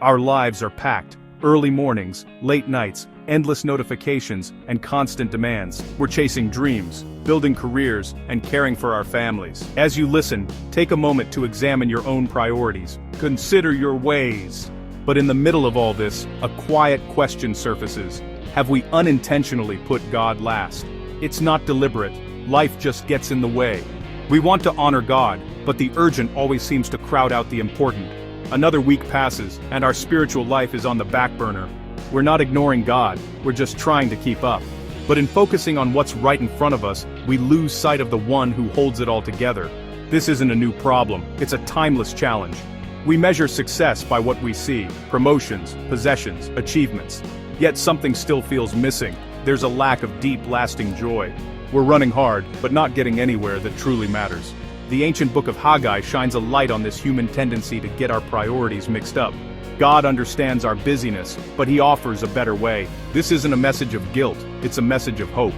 Our lives are packed. Early mornings, late nights, endless notifications, and constant demands. We're chasing dreams, building careers, and caring for our families. As you listen, take a moment to examine your own priorities. Consider your ways. But in the middle of all this, a quiet question surfaces. Have we unintentionally put God last? It's not deliberate. Life just gets in the way. We want to honor God, but the urgent always seems to crowd out the important. Another week passes, and our spiritual life is on the back burner. We're not ignoring God, we're just trying to keep up. But in focusing on what's right in front of us, we lose sight of the one who holds it all together. This isn't a new problem, it's a timeless challenge. We measure success by what we see: promotions, possessions, achievements. Yet something still feels missing. There's a lack of deep, lasting joy. We're running hard, but not getting anywhere that truly matters. The ancient book of Haggai shines a light on this human tendency to get our priorities mixed up. God understands our busyness, but He offers a better way. This isn't a message of guilt, it's a message of hope.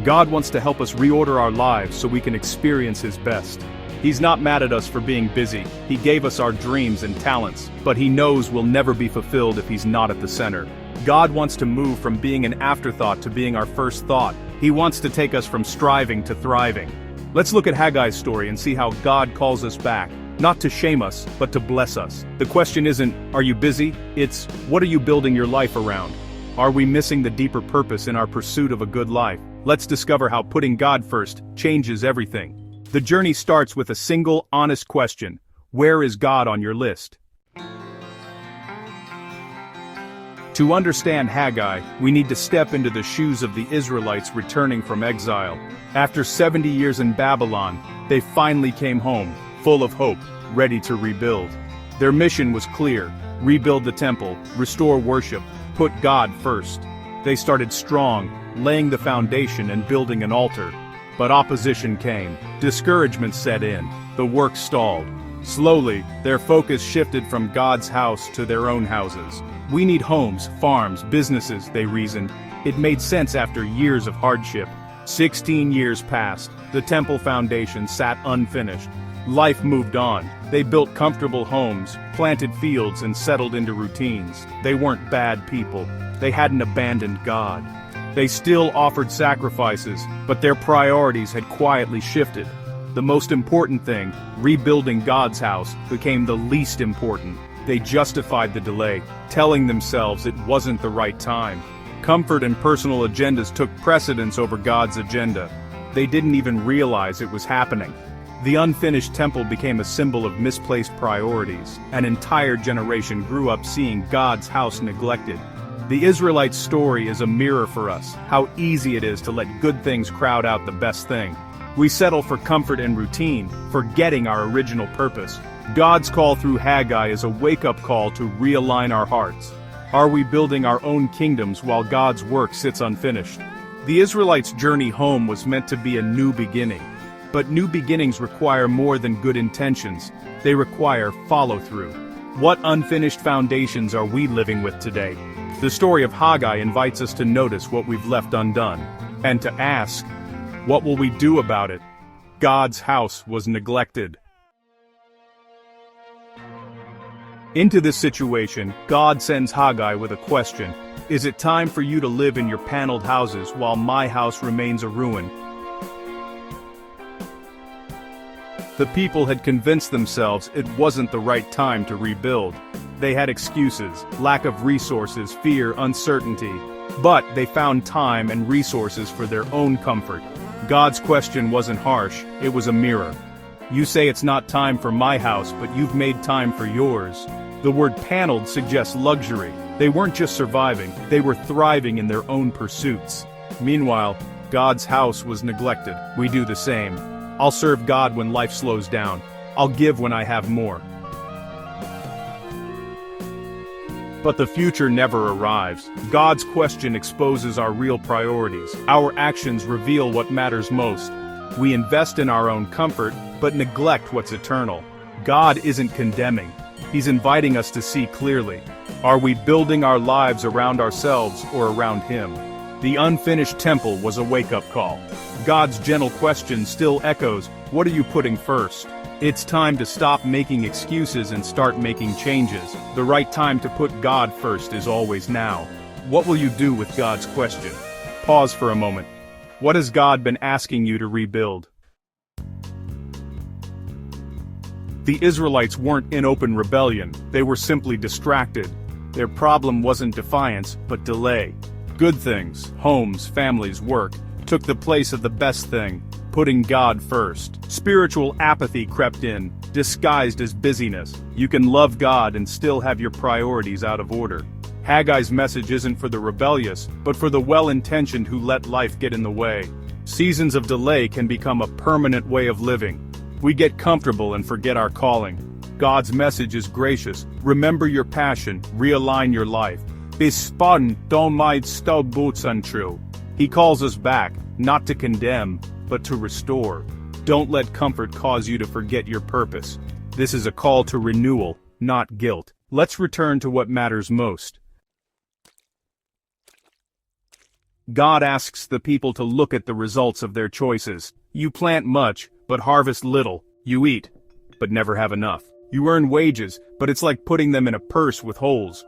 God wants to help us reorder our lives so we can experience His best. He's not mad at us for being busy. He gave us our dreams and talents, but He knows we'll never be fulfilled if He's not at the center. God wants to move from being an afterthought to being our first thought. He wants to take us from striving to thriving. Let's look at Haggai's story and see how God calls us back, not to shame us, but to bless us. The question isn't, are you busy? It's, what are you building your life around? Are we missing the deeper purpose in our pursuit of a good life? Let's discover how putting God first changes everything. The journey starts with a single, honest question: where is God on your list? To understand Haggai, we need to step into the shoes of the Israelites returning from exile. After 70 years in Babylon, they finally came home, full of hope, ready to rebuild. Their mission was clear: rebuild the temple, restore worship, put God first. They started strong, laying the foundation and building an altar. But opposition came. Discouragement set in. The work stalled. Slowly, their focus shifted from God's house to their own houses. We need homes, farms, businesses, they reasoned. It made sense after years of hardship. 16 years passed. The temple foundation sat unfinished. Life moved on. They built comfortable homes, planted fields, and settled into routines. They weren't bad people. They hadn't abandoned God. They still offered sacrifices, but their priorities had quietly shifted. The most important thing, rebuilding God's house, became the least important. They justified the delay, telling themselves it wasn't the right time. Comfort and personal agendas took precedence over God's agenda. They didn't even realize it was happening. The unfinished temple became a symbol of misplaced priorities. An entire generation grew up seeing God's house neglected. The Israelites' story is a mirror for us: how easy it is to let good things crowd out the best thing. We settle for comfort and routine, forgetting our original purpose. God's call through Haggai is a wake-up call to realign our hearts. Are we building our own kingdoms while God's work sits unfinished? The Israelites' journey home was meant to be a new beginning. But new beginnings require more than good intentions. They require follow-through. What unfinished foundations are we living with today? The story of Haggai invites us to notice what we've left undone, and to ask, what will we do about it? God's house was neglected. Into this situation, God sends Haggai with a question: is it time for you to live in your paneled houses while my house remains a ruin? The people had convinced themselves it wasn't the right time to rebuild. They had excuses: lack of resources, fear, uncertainty. But they found time and resources for their own comfort. God's question wasn't harsh, it was a mirror. You say it's not time for my house, but you've made time for yours. The word paneled suggests luxury. They weren't just surviving, they were thriving in their own pursuits. Meanwhile, God's house was neglected. We do the same. I'll serve God when life slows down. I'll give when I have more. But the future never arrives. God's question exposes our real priorities. Our actions reveal what matters most. We invest in our own comfort, but neglect what's eternal. God isn't condemning. He's inviting us to see clearly. Are we building our lives around ourselves or around Him? The unfinished temple was a wake-up call. God's gentle question still echoes: what are you putting first? It's time to stop making excuses and start making changes. The right time to put God first is always now. What will you do with God's question? Pause for a moment. What has God been asking you to rebuild? The Israelites weren't in open rebellion, they were simply distracted. Their problem wasn't defiance, but delay. Good things, homes, families, work, took the place of the best thing, putting God first. Spiritual apathy crept in, disguised as busyness. You can love God and still have your priorities out of order. Haggai's message isn't for the rebellious, but for the well-intentioned who let life get in the way. Seasons of delay can become a permanent way of living. We get comfortable and forget our calling. God's message is gracious. Remember your passion, realign your life. He calls us back, not to condemn, but to restore. Don't let comfort cause you to forget your purpose. This is a call to renewal, not guilt. Let's return to what matters most. God asks the people to look at the results of their choices. You plant much, but harvest little. You eat, but never have enough. You earn wages, but it's like putting them in a purse with holes.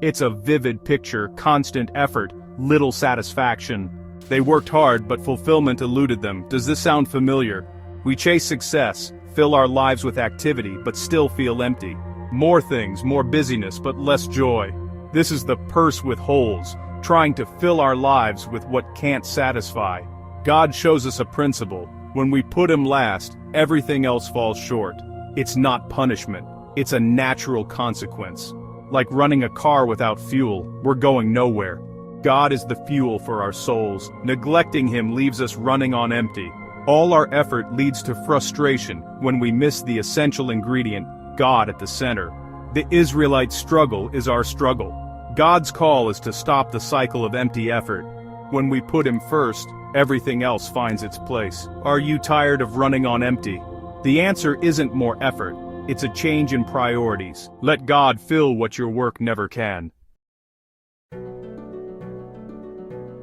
It's a vivid picture, constant effort, little satisfaction. They worked hard, but fulfillment eluded them. Does this sound familiar? We chase success, fill our lives with activity, but still feel empty. More things, more busyness, but less joy. This is the purse with holes, trying to fill our lives with what can't satisfy. God shows us a principle. When we put Him last, everything else falls short. It's not punishment. It's a natural consequence. Like running a car without fuel, we're going nowhere. God is the fuel for our souls. Neglecting Him leaves us running on empty. All our effort leads to frustration when we miss the essential ingredient, God at the center. The Israelite struggle is our struggle. God's call is to stop the cycle of empty effort. When we put Him first, everything else finds its place. Are you tired of running on empty? The answer isn't more effort. It's a change in priorities. Let God fill what your work never can.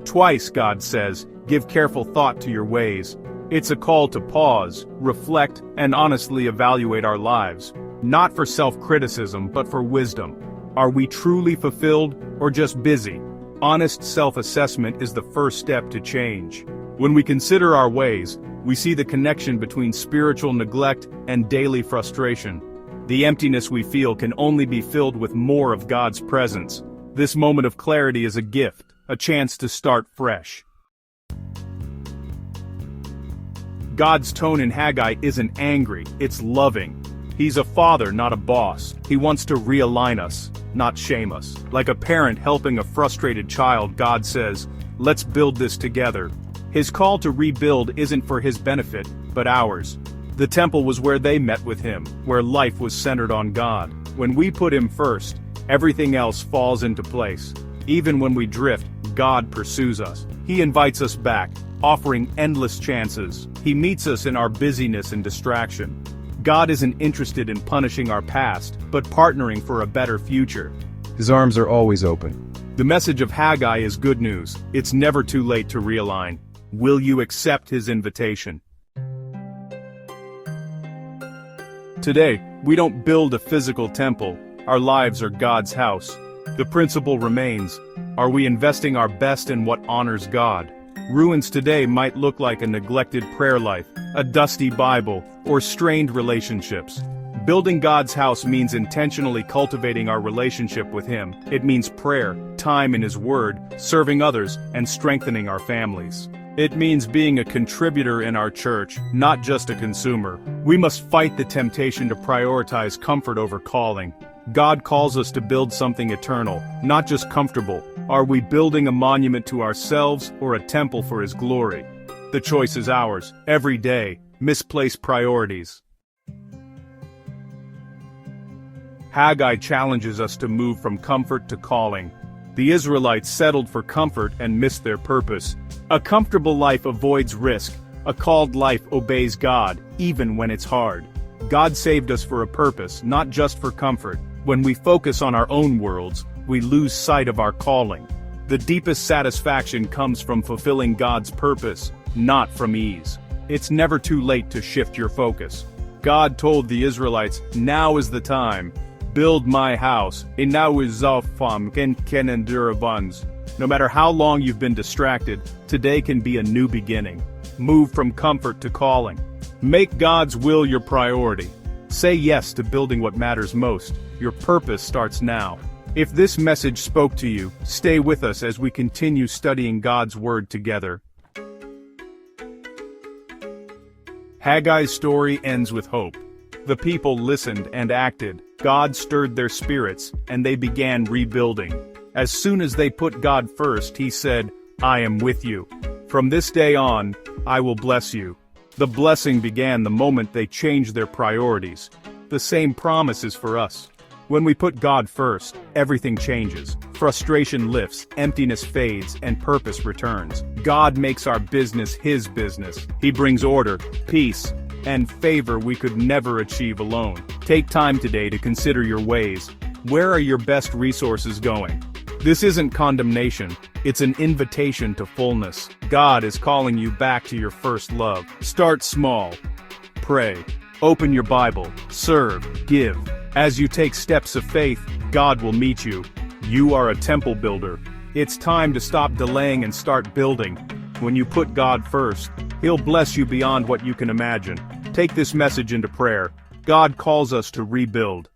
Twice God says, give careful thought to your ways. It's a call to pause, reflect, and honestly evaluate our lives. Not for self-criticism, but for wisdom. Are we truly fulfilled, or just busy? Honest self-assessment is the first step to change. When we consider our ways, we see the connection between spiritual neglect and daily frustration. The emptiness we feel can only be filled with more of God's presence. This moment of clarity is a gift, a chance to start fresh. God's tone in Haggai isn't angry, it's loving. He's a father, not a boss. He wants to realign us, not shame us. Like a parent helping a frustrated child, God says, let's build this together. His call to rebuild isn't for His benefit, but ours. The temple was where they met with Him, where life was centered on God. When we put Him first, everything else falls into place. Even when we drift, God pursues us. He invites us back, offering endless chances. He meets us in our busyness and distraction. God isn't interested in punishing our past, but partnering for a better future. His arms are always open. The message of Haggai is good news. It's never too late to realign. Will you accept His invitation? Today, we don't build a physical temple. Our lives are God's house. The principle remains. Are we investing our best in what honors God? Ruins today might look like a neglected prayer life, a dusty Bible, or strained relationships. Building God's house means intentionally cultivating our relationship with Him. It means prayer, time in His Word, serving others, and strengthening our families. It means being a contributor in our church, not just a consumer. We must fight the temptation to prioritize comfort over calling. God calls us to build something eternal, not just comfortable. Are we building a monument to ourselves or a temple for His glory? The choice is ours, every day. Misplaced priorities. Haggai challenges us to move from comfort to calling. The Israelites settled for comfort and missed their purpose. A comfortable life avoids risk. A called life obeys God, even when it's hard. God saved us for a purpose, not just for comfort. When we focus on our own worlds, we lose sight of our calling. The deepest satisfaction comes from fulfilling God's purpose, not from ease. It's never too late to shift your focus. God told the Israelites, now is the time. Build my house. And now is can endure abundance. No matter how long you've been distracted, today can be a new beginning. Move from comfort to calling. Make God's will your priority. Say yes to building what matters most. Your purpose starts now. If this message spoke to you, stay with us as we continue studying God's Word together. Haggai's story ends with hope. The people listened and acted. God stirred their spirits, and they began rebuilding. As soon as they put God first, he said, I am with you. From this day on, I will bless you. The blessing began the moment they changed their priorities. The same promise is for us. When we put God first, everything changes. Frustration lifts, emptiness fades, and purpose returns. God makes our business His business. He brings order, peace, and favor we could never achieve alone. Take time today to consider your ways. Where are your best resources going? This isn't condemnation, it's an invitation to fullness. God is calling you back to your first love. Start small. Pray. Open your Bible. Serve. Give. As you take steps of faith, God will meet you. You are a temple builder. It's time to stop delaying and start building. When you put God first, He'll bless you beyond what you can imagine. Take this message into prayer. God calls us to rebuild.